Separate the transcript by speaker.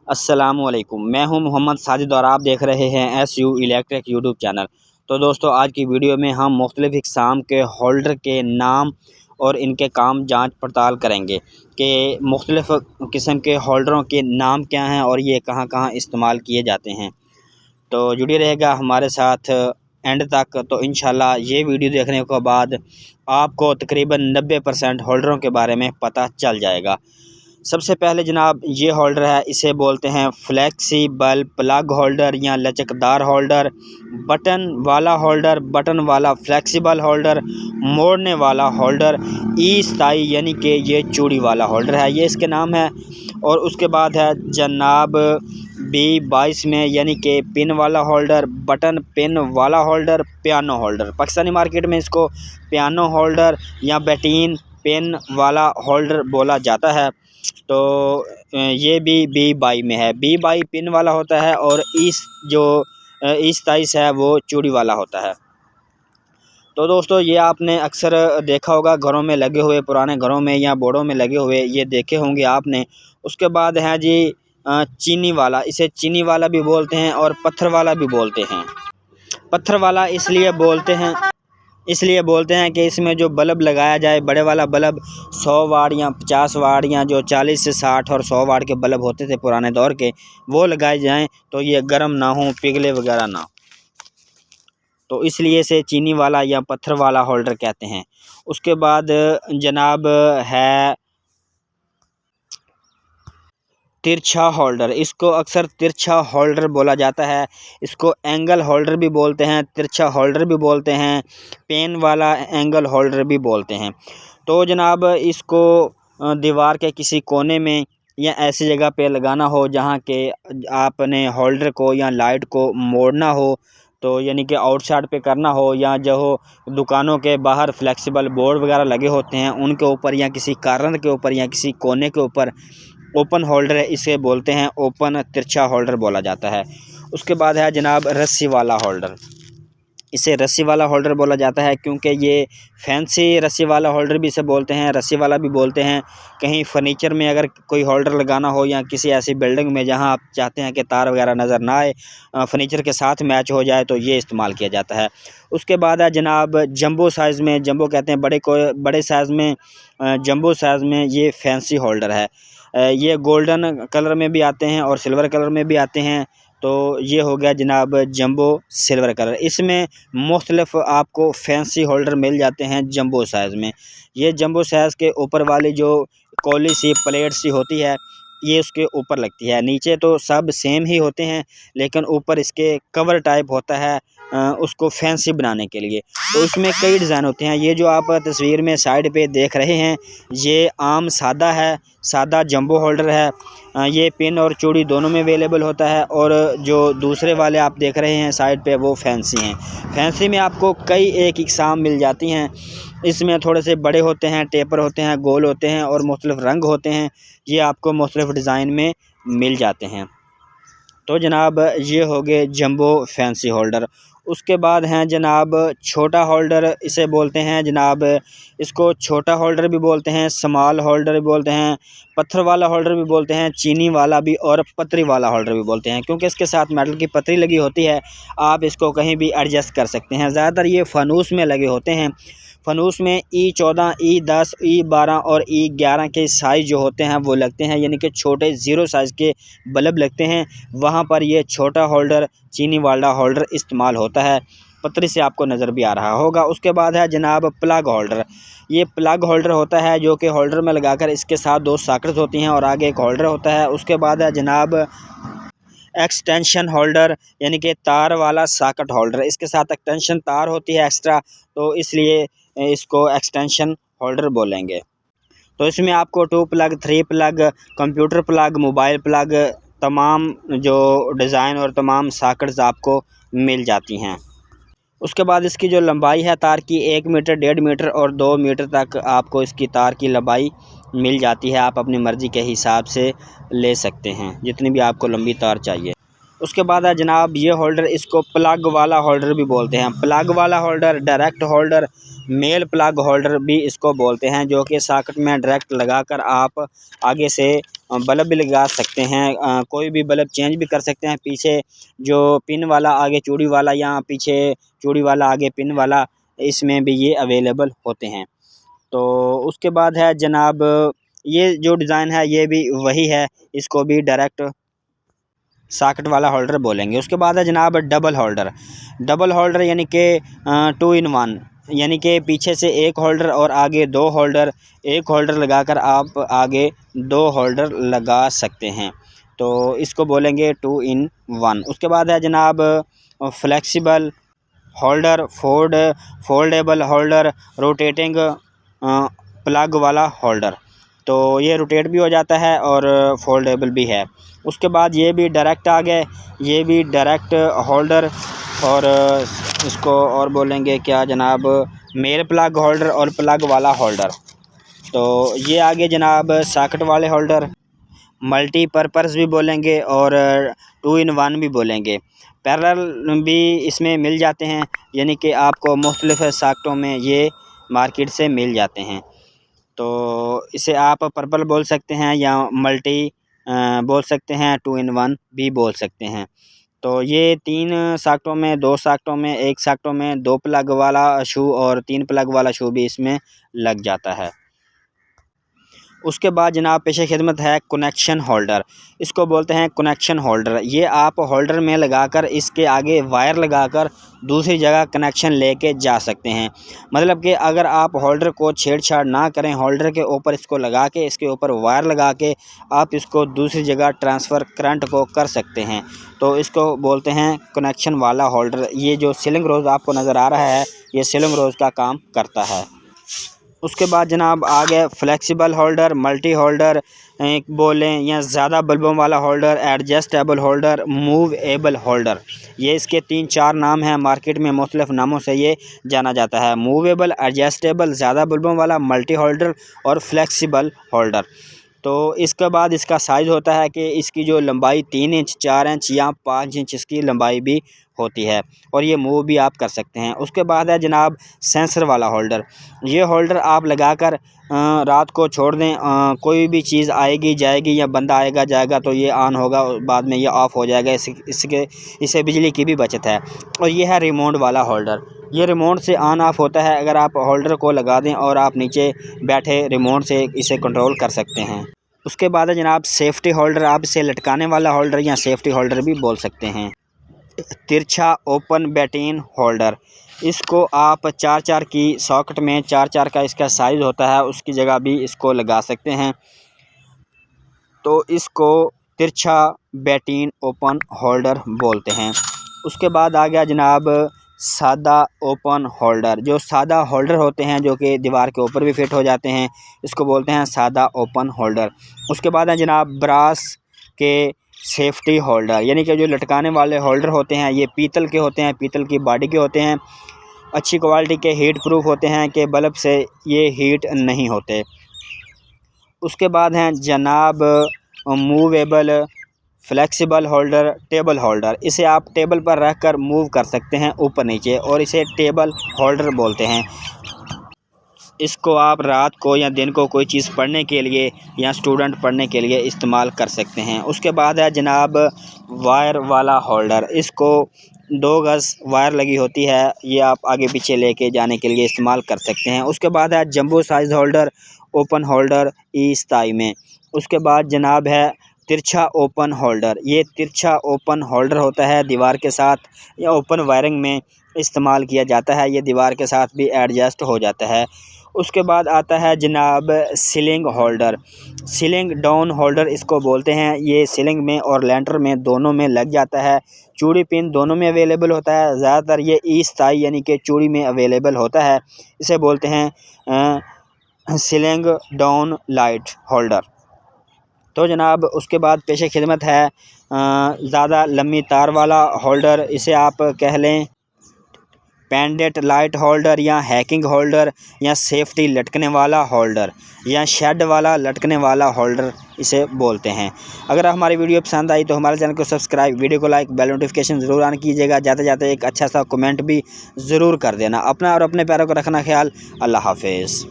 Speaker 1: अस्सलामुअलैकुम, मैं हूं मोहम्मद साजिद और आप देख रहे हैं SU इलेक्ट्रिक यूट्यूब चैनल। तो दोस्तों, आज की वीडियो में हम मुख्तलिफ़ इक़साम के होल्डर के नाम और इनके काम जांच पड़ताल करेंगे कि मुख्तलिफ़ किस्म के होल्डरों के नाम क्या हैं और ये कहां कहां इस्तेमाल किए जाते हैं। तो जुड़े रहेगा हमारे साथ एंड तक। तो इंशाल्लाह ये वीडियो देखने के बाद आपको तकरीबन 90% होल्डरों के बारे में पता चल जाएगा। सबसे पहले जनाब, ये होल्डर है, इसे बोलते हैं फ्लेक्सिबल प्लग होल्डर या लचकदार होल्डर, बटन वाला होल्डर, बटन वाला फ्लेक्सिबल होल्डर, मोड़ने वाला होल्डर, ई स्थाई यानी कि ये चूड़ी वाला होल्डर है, ये इसके नाम है। और उसके बाद है जनाब B22 में यानी कि पिन वाला होल्डर, बटन पिन वाला holder, piano holder. Pakistani market में इसको पियानो होल्डर या बैटीन पिन वाला होल्डर बोला जाता है। तो ये भी B22 में है। B22 पिन वाला होता है और इस जो 23 है वो चूड़ी वाला होता है। तो दोस्तों, ये आपने अक्सर देखा होगा घरों में लगे हुए, पुराने घरों में या बोर्डों में लगे हुए ये देखे होंगे आपने। उसके बाद है जी चीनी वाला, इसे चीनी वाला भी बोलते हैं और पत्थर वाला भी बोलते हैं। पत्थर वाला इसलिए बोलते हैं कि इसमें जो बल्ब लगाया जाए, बड़े वाला बल्ब 100 वाट या 50 वाट या जो 40 से 60 और 100 वाट के बल्ब होते थे पुराने दौर के, वो लगाए जाएं तो ये गर्म ना हो, पिघले वगैरह ना। तो इसलिए इसे चीनी वाला या पत्थर वाला होल्डर कहते हैं। उसके बाद जनाब है तिरछा होल्डर, इसको अक्सर तिरछा होल्डर बोला जाता है। इसको एंगल होल्डर भी बोलते हैं, तिरछा होल्डर भी बोलते हैं, पेन वाला एंगल होल्डर भी बोलते हैं। तो जनाब इसको दीवार के किसी कोने में या ऐसी जगह पे लगाना हो जहाँ के आपने होल्डर को या लाइट को मोड़ना हो, तो यानी कि आउटसाइड पे करना हो, या जो दुकानों के बाहर फ्लेक्सिबल बोर्ड वगैरह लगे होते हैं उनके ऊपर या किसी कार्नर के ऊपर या किसी कोने के ऊपर ओपन होल्डर है, इसे बोलते हैं ओपन तिरछा होल्डर बोला जाता है। उसके बाद है जनाब रस्सी वाला होल्डर, इसे रस्सी वाला होल्डर बोला जाता है क्योंकि ये फैंसी रस्सी वाला होल्डर भी इसे बोलते हैं, रस्सी वाला भी बोलते हैं। कहीं फर्नीचर में अगर कोई होल्डर लगाना हो या किसी ऐसी बिल्डिंग में जहां आप चाहते हैं कि तार वगैरह नज़र ना आए, फर्नीचर के साथ मैच हो जाए, तो ये इस्तेमाल किया जाता है। उसके बाद है जनाब जंबो साइज़ में, जंबो कहते हैं बड़े साइज़ में, जंबो साइज़ में ये फैंसी होल्डर है। ये गोल्डन कलर में भी आते हैं और सिल्वर कलर में भी आते हैं। तो ये हो गया जनाब जंबो सिल्वर कलर। इसमें मुख्तलिफ आपको फैंसी होल्डर मिल जाते हैं जंबो साइज़ में। ये जंबो साइज़ के ऊपर वाली जो कौली सी प्लेट सी होती है, ये उसके ऊपर लगती है। नीचे तो सब सेम ही होते हैं, लेकिन ऊपर इसके कवर टाइप होता है उसको फैंसी बनाने के लिए। तो इसमें कई डिज़ाइन होते हैं। ये जो आप तस्वीर में साइड पे देख रहे हैं, ये आम सादा है, सादा जंबो होल्डर है। ये पिन और चूड़ी दोनों में अवेलेबल होता है। और जो दूसरे वाले आप देख रहे हैं साइड पे, वो फैंसी हैं। फैंसी में आपको कई एक इकसाम मिल जाती हैं। इसमें थोड़े से बड़े होते हैं, टेपर होते हैं, गोल होते हैं और मुख्तलिफ रंग होते हैं। ये आपको मुख्तलिफ डिज़ाइन में मिल जाते हैं। तो जनाब ये हो गए जंबो फैंसी होल्डर। उसके बाद हैं जनाब छोटा होल्डर, इसे बोलते हैं जनाब, इसको छोटा होल्डर भी बोलते हैं, स्मॉल होल्डर भी बोलते हैं, पत्थर वाला होल्डर भी बोलते हैं, चीनी वाला भी और पतरी वाला होल्डर भी बोलते हैं, क्योंकि इसके साथ मेटल की पतरी लगी होती है। आप इसको कहीं भी एडजस्ट कर सकते हैं। ज़्यादातर ये फ़ानूस में लगे होते हैं। फ़ानूस में E14, E10, E12 और E11 के साइज़ जो होते हैं वो लगते हैं, यानी कि छोटे 0 साइज़ के बल्ब लगते हैं। वहाँ पर ये छोटा होल्डर, चीनी वाला होल्डर इस्तेमाल होता है। पतरी से आपको नज़र भी आ रहा होगा। उसके बाद है जनाब प्लग होल्डर। ये प्लग होल्डर होता है जो कि होल्डर में लगाकर इसके साथ 2 सॉकेट्स होती हैं और आगे एक होल्डर होता है। उसके बाद है जनाब एक्सटेंशन होल्डर, यानी कि तार वाला सॉकेट होल्डर। इसके साथ एक्सटेंशन तार होती है एक्स्ट्रा, तो इसलिए इसको एक्सटेंशन होल्डर बोलेंगे। तो इसमें आपको 2 plug, 3 plug, computer plug, mobile plug, तमाम जो डिज़ाइन और तमाम सॉकेट्स आपको मिल जाती हैं। उसके बाद इसकी जो लंबाई है तार की, 1 मीटर, 1.5 मीटर और 2 मीटर तक आपको इसकी तार की लंबाई मिल जाती है। आप अपनी मर्ज़ी के हिसाब से ले सकते हैं जितनी भी आपको लंबी तार चाहिए। उसके बाद है जनाब ये होल्डर, इसको प्लग वाला होल्डर भी बोलते हैं। प्लग वाला holder, direct holder, male plug holder भी इसको बोलते हैं, जो कि सॉकेट में डायरेक्ट लगाकर आप आगे से बल्ब भी लगा सकते हैं, कोई भी बल्ब चेंज भी कर सकते हैं। पीछे जो पिन वाला, आगे चूड़ी वाला, या पीछे चूड़ी वाला आगे पिन वाला, इसमें भी ये अवेलेबल होते हैं। तो उसके बाद है जनाब ये जो डिज़ाइन है ये भी वही है, इसको भी डायरेक्ट सॉकेट वाला होल्डर बोलेंगे। उसके बाद है जनाब डबल होल्डर। डबल होल्डर यानी कि 2 इन 1, यानी कि पीछे से एक होल्डर और आगे दो होल्डर, एक होल्डर लगाकर आप आगे दो होल्डर लगा सकते हैं, तो इसको बोलेंगे 2 इन 1। उसके बाद है जनाब flexible holder, foldable holder, rotating plug वाला होल्डर। तो ये रोटेट भी हो जाता है और फोल्डेबल भी है। उसके बाद ये भी डायरेक्ट आ गए, ये भी डायरेक्ट होल्डर, और इसको और बोलेंगे क्या जनाब, मेल प्लग होल्डर और प्लग वाला होल्डर। तो ये आगे जनाब सॉकेट वाले होल्डर, मल्टीपर्पज़ भी बोलेंगे और 2 इन 1 भी बोलेंगे। पैरेलल भी इसमें मिल जाते हैं, यानी कि आपको मुख्तलिफ़ सॉकेटों में ये मार्केट से मिल जाते हैं। तो इसे आप पर्पल बोल सकते हैं या मल्टी बोल सकते हैं, 2 इन 1 भी बोल सकते हैं। तो ये 3 सॉकेटों में, 2 सॉकेटों में, 1 सॉकेटों में 2 प्लग वाला शू और 3 प्लग वाला शू भी इसमें लग जाता है। उसके बाद जनाब पेशे खिदमत है कनेक्शन होल्डर। इसको बोलते हैं कनेक्शन होल्डर। ये आप होल्डर में लगाकर इसके आगे वायर लगाकर दूसरी जगह कनेक्शन लेके जा सकते हैं। मतलब कि अगर आप होल्डर को छेड़छाड़ ना करें, होल्डर के ऊपर इसको लगा के, इसके ऊपर वायर लगा के आप इसको दूसरी जगह ट्रांसफ़र करंट को कर सकते हैं, तो इसको बोलते हैं कनेक्शन वाला होल्डर। ये जो सीलिंग रोज़ आपको नज़र आ रहा है, ये सीलिंग रोज़ का काम करता है। उसके बाद जनाब आ गए फ्लेक्सिबल होल्डर, मल्टी होल्डर बोलें, या ज़्यादा बल्बों वाला holder, adjustable holder, movable holder. ये इसके 3-4 नाम हैं, मार्केट में मुख्तलिफ़ नामों से ये जाना जाता है। मूवेबल, एडजस्टेबल, ज़्यादा बल्बों वाला, मल्टी होल्डर और फ्लेक्सिबल होल्डर। तो इसके बाद इसका साइज़ होता है कि इसकी जो लंबाई 3 इंच, 4 इंच या 5 इंच इसकी लंबाई भी होती है, और ये मूव भी आप कर सकते हैं। उसके बाद है जनाब सेंसर वाला होल्डर। ये होल्डर आप लगाकर रात को छोड़ दें, कोई भी चीज़ आएगी जाएगी या बंदा आएगा जाएगा तो ये ऑन होगा, बाद में ये ऑफ़ हो जाएगा। इससे बिजली की भी बचत है। और ये है रिमोट वाला होल्डर। ये रिमोट से ऑन ऑफ़ होता है, अगर आप होल्डर को लगा दें और आप नीचे बैठे रिमोट से इसे कंट्रोल कर सकते हैं। उसके बाद है जनाब सेफ्टी होल्डर। आप इसे लटकाने वाला होल्डर या सेफ्टी होल्डर भी बोल सकते हैं। तिरछा ओपन बैटिन होल्डर। इसको आप 4-4 की सॉकेट में, 4-4 का इसका साइज़ होता है, उसकी जगह भी इसको लगा सकते हैं। तो इसको तिरछा बैटिन ओपन होल्डर बोलते हैं। उसके बाद आ गया जनाब सादा ओपन होल्डर। जो सादा होल्डर होते हैं जो कि दीवार के ऊपर भी फिट हो जाते हैं, इसको बोलते हैं सादा ओपन होल्डर। उसके बाद है जनाब ब्रास के सेफ्टी होल्डर, यानी कि जो लटकाने वाले होल्डर होते हैं ये पीतल के होते हैं, पीतल की बॉडी के होते हैं, अच्छी क्वालिटी के, हीट प्रूफ होते हैं कि बल्ब से ये हीट नहीं होते। उसके बाद हैं जनाब movable flexible holder, table holder. इसे आप टेबल पर रख कर मूव कर सकते हैं ऊपर नीचे, और इसे टेबल होल्डर बोलते हैं। इसको आप रात को या दिन को कोई चीज़ पढ़ने के लिए या स्टूडेंट पढ़ने के लिए इस्तेमाल कर सकते हैं। उसके बाद है जनाब वायर वाला होल्डर। इसको 2 गज़ वायर लगी होती है, ये आप आगे पीछे लेके जाने के लिए इस्तेमाल कर सकते हैं। उसके बाद है jumbo size holder, open holder ई-स्टाई में। उसके बाद जनाब है तिरछा ओपन होल्डर। ये तिरछा ओपन होल्डर होता है, दीवार के साथ या ओपन वायरिंग में इस्तेमाल किया जाता है, ये दीवार के साथ भी एडजस्ट हो जाता है। उसके बाद आता है जनाब ceiling holder. Ceiling down holder इसको बोलते हैं। ये सीलिंग में और लेंटर में दोनों में लग जाता है, चूड़ी पिन दोनों में अवेलेबल होता है। ज़्यादातर ये ई-स्टाई यानी कि चूड़ी में अवेलेबल होता है, इसे बोलते हैं सीलिंग डाउन लाइट होल्डर। तो जनाब उसके बाद पेशे खिदमत है ज़्यादा लंबी तार वाला होल्डर। इसे आप कह लें पेंडेंट लाइट होल्डर या हैकिंग होल्डर या सेफ्टी लटकने वाला होल्डर या शेड वाला लटकने वाला होल्डर इसे बोलते हैं। अगर हमारी वीडियो पसंद आई तो हमारे चैनल को सब्सक्राइब, वीडियो को लाइक, बेल नोटिफिकेशन ज़रूर ऑन कीजिएगा। जाते जाते एक अच्छा सा कमेंट भी ज़रूर कर देना। अपना और अपने प्यारों को रखना ख्याल। अल्लाह हाफिज़।